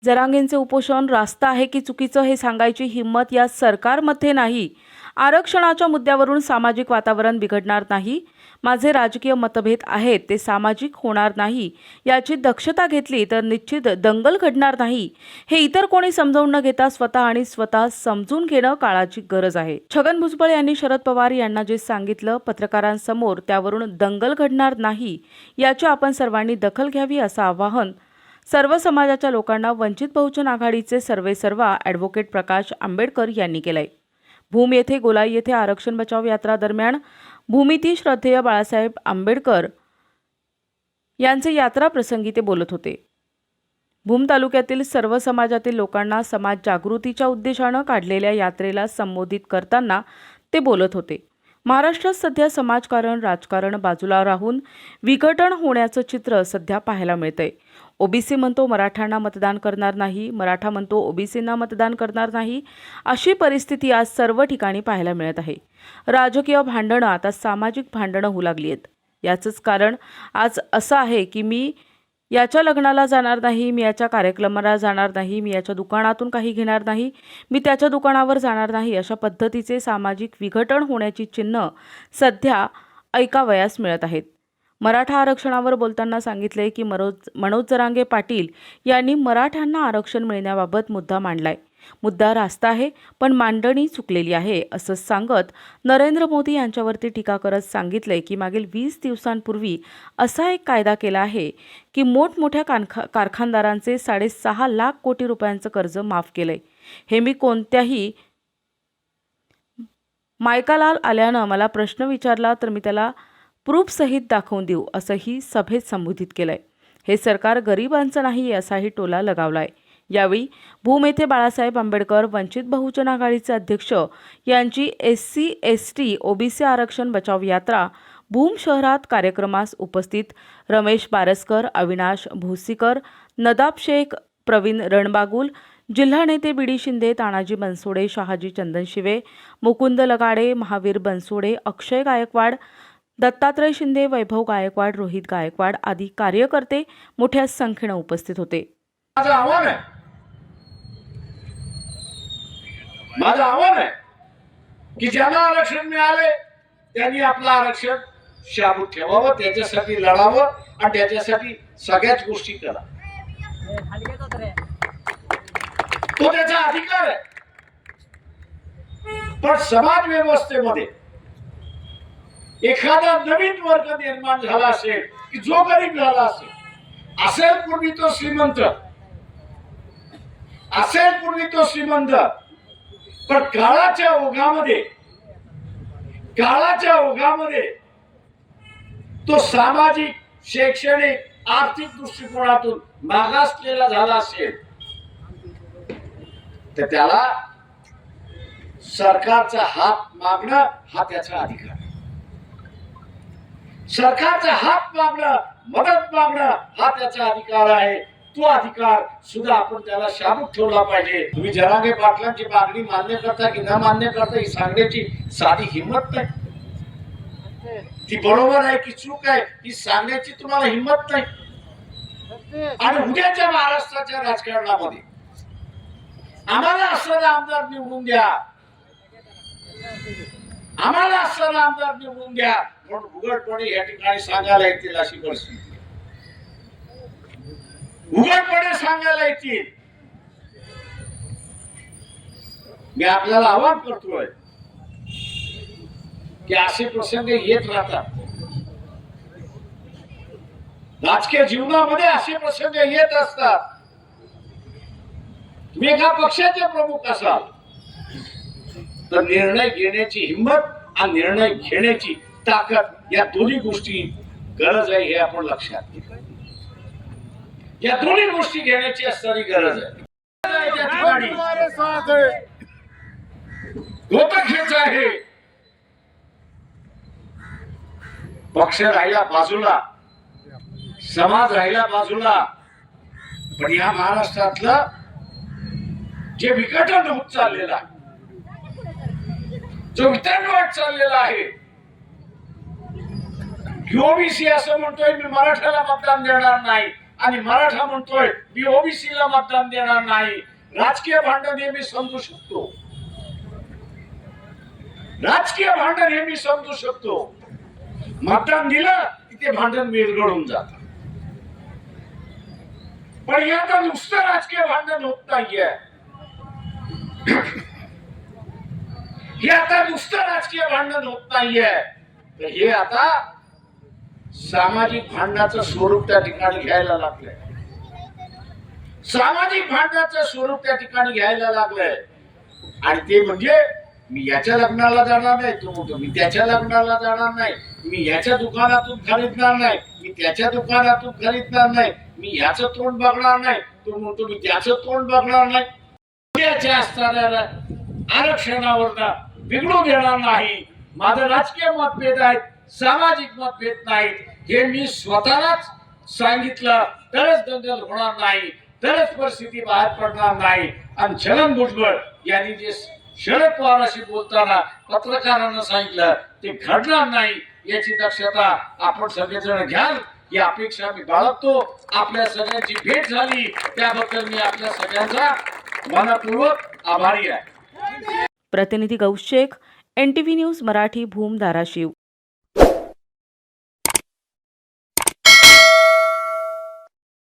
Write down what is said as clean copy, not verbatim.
जरांगेंचे उपोषण रास्त आहे की चुकीचं हे सांगायची हिंमत या सरकारमध्ये नाही. आरक्षणाच्या मुद्द्यावरून सामाजिक वातावरण बिघडणार नाही. माझे राजकीय मतभेद आहेत ते सामाजिक होणार नाही याची दक्षता घेतली तर निश्चित दंगल घडणार नाही. हे इतर कोणी समजावून न घेता स्वतः समजून घेणं काळाची गरज आहे. छगन भुजबळ यांनी शरद पवार यांना जे सांगितलं पत्रकारांसमोर त्यावरून दंगल घडणार नाही याची आपण सर्वांनी दखल घ्यावी असं आवाहन सर्व समाजाच्या लोकांना वंचित बहुजन आघाडीचे सर्वेसर्वा ॲडव्होकेट प्रकाश आंबेडकर यांनी केलंय. भूम येथे गोलाई येथे आरक्षण बचाव यात्रा दरम्यान भूमिती श्रद्धेय बाळासाहेब आंबेडकर यांचे यात्रा प्रसंगी ते बोलत होते. भूम तालुक्यातील सर्व समाजातील लोकांना समाज जागृतीच्या उद्देशानं काढलेल्या यात्रेला संबोधित करताना ते बोलत होते. महाराष्ट्रात सध्या समाजकारण राजकारण बाजूला राहून विघटन होण्याचं चित्र सध्या पाहायला मिळतंय. ओबीसी म्हणतो मराठ्यांना मतदान करणार नाही, मराठा म्हणतो ओबीसींना मतदान करणार नाही, अशी परिस्थिती आज सर्व ठिकाणी पाहायला मिळत आहे. राजकीय भांडणं आता सामाजिक भांडणं होऊ लागली आहेत. याचंच कारण आज असं आहे की मी याच्या लग्नाला जाणार नाही, मी याच्या कार्यक्रमाला जाणार नाही, मी याच्या दुकानातून काही घेणार नाही, मी त्याच्या दुकानावर जाणार नाही, अशा पद्धतीचे सामाजिक विघटन होण्याची चिन्ह सध्या ऐकावयास मिळत आहेत. मराठा आरक्षणावर बोलताना सांगितले की मनोज जरांगे पाटील यांनी मराठ्यांना आरक्षण मिळण्याबाबत मुद्दा मांडलाय. मुद्दा रास्त आहे पण मांडणी चुकलेली आहे असं सांगत नरेंद्र मोदी यांच्यावरती टीका करत सांगितले की मागील 20 दिवसांपूर्वी असा एक कायदा केला आहे की मोठमोठ्या कारखानदारांचे 6.5 लाख कोटी रुपयांचं कर्ज माफ केलंय. हे मी कोणत्याही मायकाला आल्यानं मला प्रश्न विचारला तर मी त्याला प्रूफ सहित दाखवून देऊ असंही सभेत संबोधित केलंय. हे सरकार गरिबांचं नाही असाही टोला लगावलाय. यावेळी भूम येथे बाळासाहेब आंबेडकर वंचित बहुजन आघाडीचे अध्यक्ष यांची SC ST OBC आरक्षण बचाव यात्रा भूम शहरात कार्यक्रमास उपस्थित रमेश बारसकर, अविनाश भोसीकर, नदाब शेख, प्रवीण रणबागुल, जिल्हा नेते बीडी शिंदे, तानाजी बनसोडे, शहाजी चंदनशिवे, मुकुंद लगाडे, महावीर बनसोडे, अक्षय गायकवाड, दत्तात्रय शिंदे, वैभव गायकवाड, रोहित गायकवाड आदी कार्यकर्ते मोठ्या संख्येने उपस्थित होते. माझं आव्हान आहे की ज्यांना आरक्षण मिळाले त्यांनी आपलं आरक्षण शाबूत ठेवावं, त्याच्यासाठी लढावं आणि त्याच्यासाठी सगळ्याच गोष्टी करा. तो त्याचा अधिकार आहे. पण समाज व्यवस्थेमध्ये एखादा नवीन वर्ग निर्माण झाला असेल की जो गरीब झाला असेल पूर्वी तो श्रीमंत, पण काळाच्या ओघामध्ये तो सामाजिक, शैक्षणिक, आर्थिक दृष्टिकोनातून मागासलेला झाला असेल तर त्याला सरकारचा हात मागणं हा त्याचा अधिकार आहे. सरकारचा हात मागणं, मदत मागणं हा त्याचा अधिकार आहे. तो अधिकार सुद्धा आपण त्याला शाबूत ठेवला पाहिजे. तुम्ही जरांगे पाटलांची मागणी मान्य करता की न मान्य करता ही सांगण्याची साधी हिंमत नाही. ती बरोबर आहे की चूक आहे ही सांगण्याची तुम्हाला हिंमत नाही. आणि उद्याच्या महाराष्ट्राच्या राजकारणामध्ये आम्हाला असणारा आमदार निवडून द्या, आम्हाला असणारा आमदार निवडून द्या म्हणून उघडपणे या ठिकाणी सांगायला येतील अशी परिस्थिती, उघडपणे सांगायला येतील. मी आपल्याला आवाहन करतोय की असे प्रसंग येत राहतात. राजकीय जीवनामध्ये असे प्रसंग येत असतात. तुम्ही एका पक्षाचे प्रमुख असाल तर निर्णय घेण्याची हिंमत आणि निर्णय घेण्याची ताकद या दोन्ही गोष्टी गरज आहे हे आपण लक्षात घ्या. या दोन्ही गोष्टी घेण्याची असणारी गरज आहे. गोपक्षेच आहे. पक्ष राहिला बाजूला, समाज राहिला बाजूला, पण या महाराष्ट्रातलं जे विघटन होत चाललेलं आहे, जो वितरणवाद चाललेला आहे, ओबीसी असं म्हणतोय मी मराठ्याला मतदान देणार नाही आणि मराठा म्हणतोय मी ओबीसी ला मतदान देणार नाही. राजकीय भांडण हे मी समजू शकतो, राजकीय भांडण हे मी समजू शकतो. मतदान दिलं की ते भांडण विरघळून जात. पण हे आता नुसतं राजकीय भांडण होत नाहीये. हे आता नुसतं राजकीय भांडण होत नाहीये, तर हे आता सामाजिक भांडणाचं स्वरूप त्या ठिकाणी घ्यायला लागलंय. सामाजिक भांडणाचं स्वरूप त्या ठिकाणी घ्यायला लागलंय. आणि ते म्हणजे मी याच्या लग्नाला जाणार नाही, तो म्हणतो मी त्याच्या लग्नाला जाणार नाही, मी याच्या दुकानातून खरीदणार नाही, मी त्याच्या दुकानातून खरीदणार नाही, मी याचं तोंड बघणार नाही, तो म्हणतो मी त्याचं तोंड बघणार नाही. त्याच्या असणाऱ्या आरक्षणावर बिघडू देणार नाही. माझं राजकीय मतभेद आहेत, सामाजिक मतभेद नाहीत, हे मी स्वतःलाच सांगितलं तरच दंगल होणार नाही, तरच परिस्थिती बाहेर पडणार नाही. आणि छगन भुजबळ यांनी जे शरद पवारांशी बोलताना पत्रकारांना सांगितलं ते घडणार नाही, याची दक्षता आपण सगळेजण घ्याल ही अपेक्षा मी बाळगतो. आपल्या सगळ्यांची भेट झाली त्याबद्दल मी आपल्या सगळ्यांचा मनपूर्वक आभारी आहे. प्रतिनिधी गौश शेख, NTV न्यूज मराठी, भूम, धाराशिव.